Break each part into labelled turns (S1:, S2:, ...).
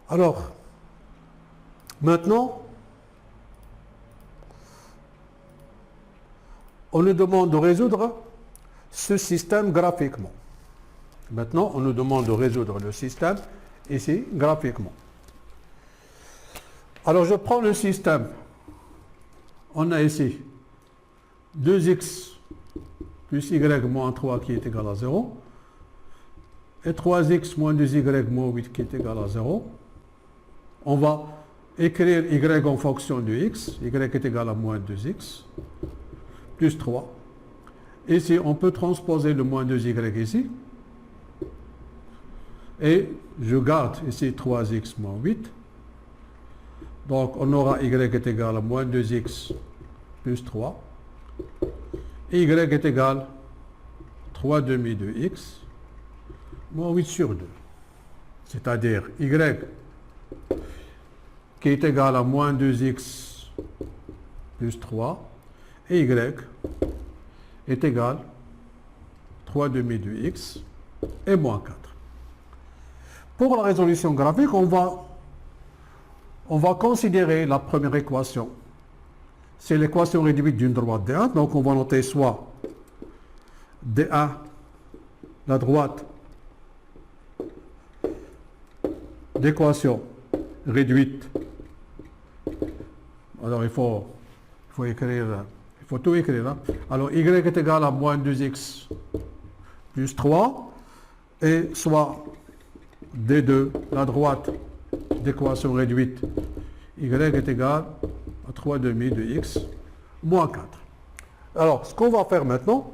S1: Alors, maintenant, on nous demande de résoudre ce système graphiquement. Maintenant, on nous demande de résoudre le système ici graphiquement. Alors, je prends le système. On a ici 2x plus y moins 3 qui est égal à 0. Et 3x moins 2y moins 8 qui est égal à 0. On va écrire y en fonction de x. Y est égal à moins 2x plus 3. Ici, on peut transposer le moins 2y ici. Et je garde ici 3x moins 8. Donc, on aura y est égal à moins 2x plus 3. Et y est égal à 3 demi de x moins 8 sur 2. C'est-à-dire y qui est égal à moins 2x plus 3. Et y est égal à 3 demi de x et moins 4. Pour la résolution graphique, on va considérer la première équation. C'est l'équation réduite d'une droite D1. Donc on va noter soit D1, la droite d'équation réduite. Alors il faut écrire, il faut tout écrire. Hein. Alors y est égal à moins 2x plus 3 et soit D2, la droite d'équation réduite, y est égal à 3 demi de x moins 4. Alors, ce qu'on va faire maintenant,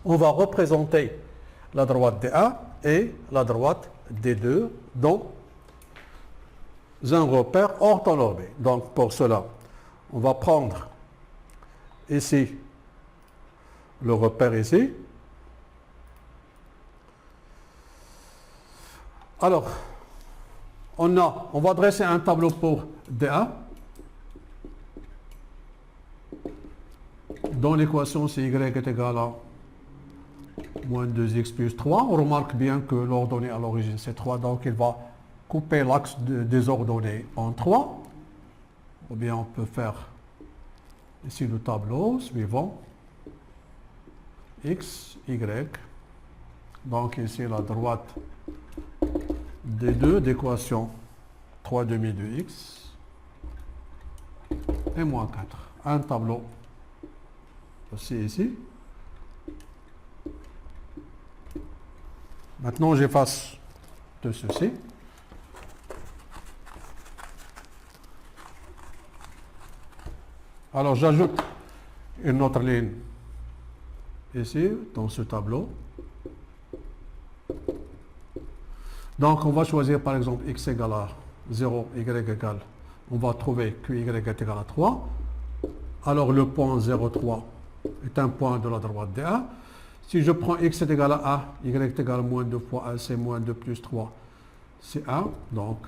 S1: on va représenter la droite D1 et la droite D2 dans un repère orthonormé. Donc, pour cela, on va prendre ici le repère ici. Alors, on va dresser un tableau pour D1. Dans l'équation, c'est y est égal à moins 2x plus 3. On remarque bien que l'ordonnée à l'origine, c'est 3. Donc, il va couper l'axe des ordonnées en 3. Ou bien, on peut faire ici le tableau suivant. X, Y. Donc, ici, la droite D2 d'équation 3 demi de x et moins 4. Un tableau aussi ici. Maintenant, j'efface tout ceci. Alors, j'ajoute une autre ligne ici, dans ce tableau. Donc, on va choisir par exemple x égale à 0, y égale, on va trouver que y est égal à 3. Alors, le point 0,3 est un point de la droite D1. Si je prends x est égal à 1, y est égal à moins 2 fois 1, c'est moins 2 plus 3, c'est 1. Donc,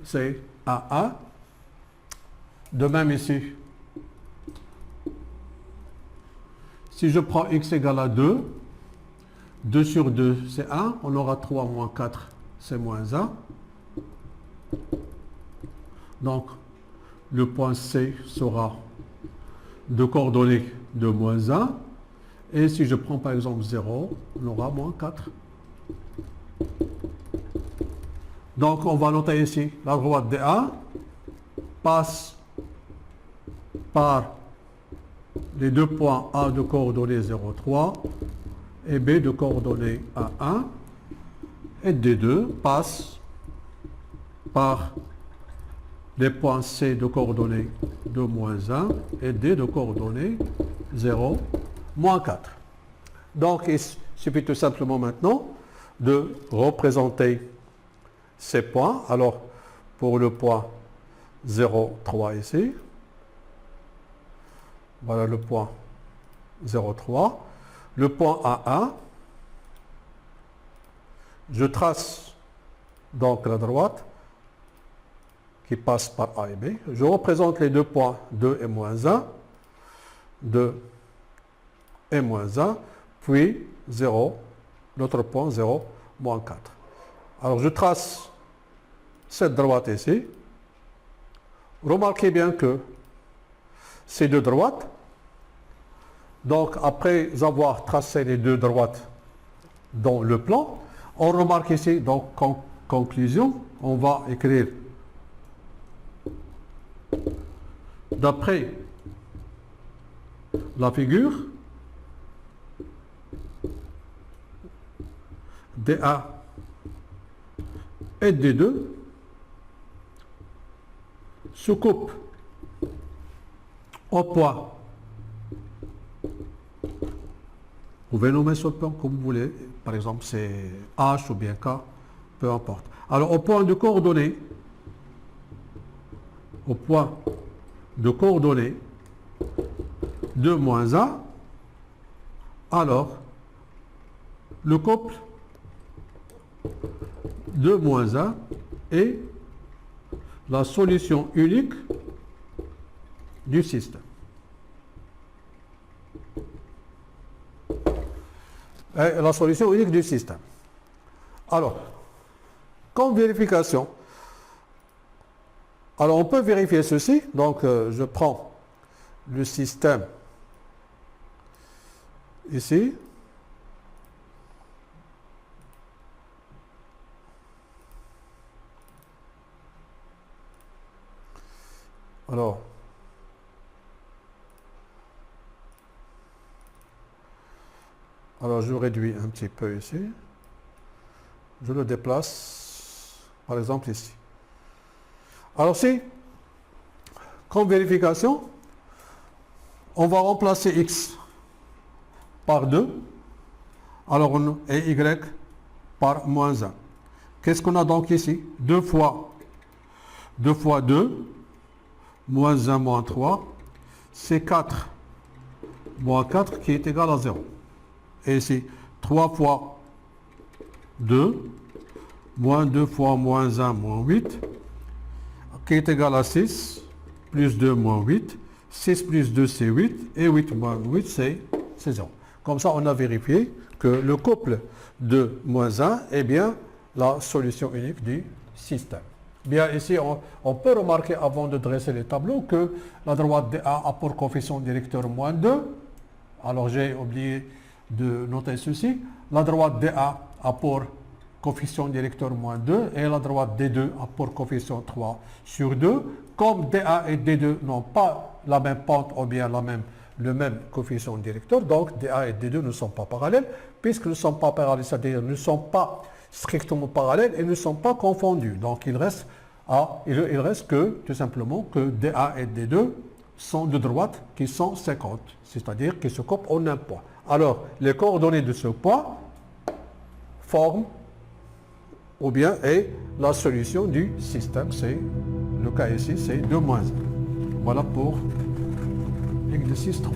S1: c'est 1. De même ici, si je prends x égale à 2, 2 sur 2, c'est 1. On aura 3 moins 4, c'est moins 1. Donc, le point C sera de coordonnées de moins 1. Et si je prends par exemple 0, on aura moins 4. Donc, on va noter ici la droite D1 passe par les deux points A de coordonnées 0, 3 et B de coordonnées A1 et D2 passe par les points C de coordonnées de moins 1 et D de coordonnées 0, moins 4. Donc, il suffit tout simplement maintenant de représenter ces points. Alors, pour le point 0, 3 ici, voilà le point 0, 3. Le point A1, je trace donc la droite qui passe par A et B. Je représente les deux points 2 et moins 1, 2 et moins 1, puis 0, l'autre point 0, moins 4. Alors je trace cette droite ici. Remarquez bien que ces deux droites, donc après avoir tracé les deux droites dans le plan, on remarque ici, donc en conclusion, on va écrire d'après la figure, DA et D2 se coupent au point. Vous pouvez nommer ce point comme vous voulez, par exemple c'est H ou bien K, peu importe. Alors au point de coordonnées, au point de coordonnées 2 moins 1, alors le couple 2 moins 1 est la solution unique du système. Et la solution unique du système. Alors, comme vérification, alors on peut vérifier ceci. Donc, je prends le système ici. Alors je réduis un petit peu ici. Je le déplace, par exemple ici. Alors si, comme vérification, on va remplacer x par 2, alors et y par moins 1. Qu'est-ce qu'on a donc ici? 2 fois 2, moins 1, moins 3, c'est 4, moins 4 qui est égal à 0. Et ici, 3 fois 2, moins 2 fois moins 1, moins 8, qui est égal à 6, plus 2, moins 8, 6 plus 2, c'est 8, et 8 moins 8, c'est 0. Comme ça, on a vérifié que le couple de moins 1 est bien la solution unique du système. Bien, ici, on peut remarquer, avant de dresser les tableaux, que la droite DA a pour coefficient directeur moins 2. Alors, j'ai oublié de noter ceci. La droite DA a pour coefficient directeur moins 2 et la droite D2 a pour coefficient 3 sur 2. Comme DA et D2 n'ont pas la même pente ou bien le même coefficient directeur, donc DA et D2 ne sont pas parallèles. Puisqu'ils ne sont pas parallèles, c'est-à-dire ne sont pas strictement parallèles et ne sont pas confondus. Donc il reste que, tout simplement, que DA et D2 sont de droites qui sont 50, c'est-à-dire qui se coupent en un point. Alors, les coordonnées de ce point forment, ou bien est la solution du système, c'est le cas ici, c'est 2 moins 1. Voilà pour l'exercice 3.